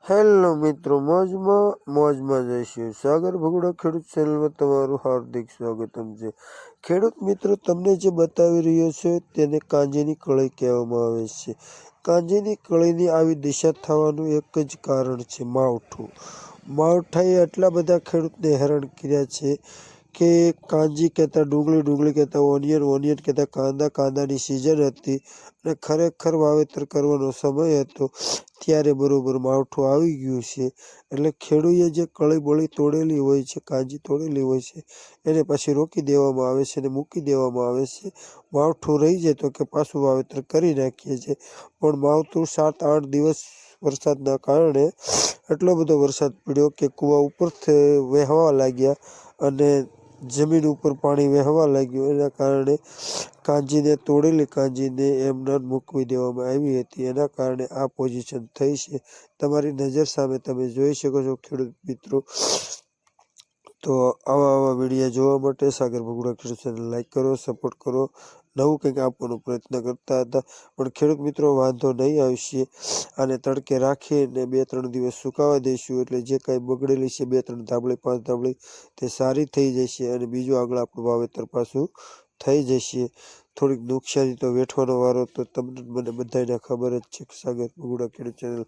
Hello મિત્રો, મોજમાં જઈશું. સાગર ભગુડા ખેડૂત ચેનલમાં તમારું હાર્દિક સ્વાગતમ છે. ખેડૂત મિત્રો, તમને જે બતાવી રહ્યો છે તેને કાંજીની કળી કહેવામાં આવે છે. કાંજીની કળીની આવી દિશા થવાનું એક જ કારણ છે, માવઠું. માવઠાએ આટલા બધા ખેડૂતને હેરાન કર્યા છે કે કાંજી કહેતા ડુંગળી કહેતા ઓનિયન કહેતા કાંદાની સિઝન હતી અને ખરેખર વાવેતર કરવાનો સમય હતો. ત્યારે બરોબર માવઠું આવી ગયું છે. એટલે ખેડૂએ જે કળી બળી તોડેલી હોય છે, કાંજી તોડેલી હોય છે, એને પછી રોકી દેવામાં આવે છે અને મૂકી દેવામાં આવે છે. માવઠું રહી જાય તો કે પાછું વાવેતર કરી નાખીએ છીએ. પણ માવઠું 7-8 દિવસ વરસાદના કારણે એટલો બધો વરસાદ પડ્યો કે કૂવા ઉપરથી વહેવા લાગ્યા અને જમીન ઉપર પાણી વહેવા લાગ્યું. એના કારણે કાંજીને તોડેલી કાંજીને એમને મૂકવી દેવામાં આવી હતી. એના કારણે આ પોઝિશન થઈ છે. તમારી નજર સામે તમે જોઈ શકો છો ખેડૂત મિત્રો. તો આવા વિડીયો જોવા માટે સાગર ભગુડા ખેડૂત ચેનલ લાઈક કરો, સપોર્ટ કરો. નવું કંઈક આપવાનો પ્રયત્ન કરતા હતા, પણ ખેડૂત મિત્રો વાંધો નહીં આવશે. આને તડકે રાખીને 2-3 દિવસ સુકાવા દઈશું, એટલે જે કાંઈ બગડેલી છે 2-3 ધાબળી 5 ધાબળી તે સારી થઈ જશે અને બીજું આગળ આપણું વાવેતર પાછું થઈ જશે. થોડીક નુકસાની તો વેઠવાનો વારો તો તમને મને બધાને ખબર જ છે. સાગર ભગુડા ખેડૂત ચેનલ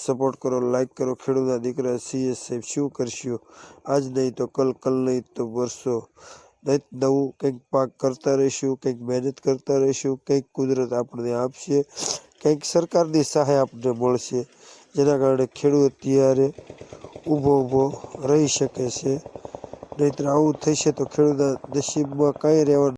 સપોર્ટ કરો, લાઈક કરો. ખેડૂતના દીકરા CS સાહેબ શું કરશું? આજ નહીં તો કલ નહીં તો વર્ષો. નવું કંઈક પાક કરતા રહીશું, કંઈક મહેનત કરતા રહીશું. કંઈક કુદરત આપણને આપશે, કંઈક સરકારની સહાય આપણને મળશે, જેના કારણે ખેડૂત ત્યારે ઊભો રહી શકે છે. નહીંતર આવું થશે તો ખેડૂતના નસીબમાં કાંઈ રહેવાનું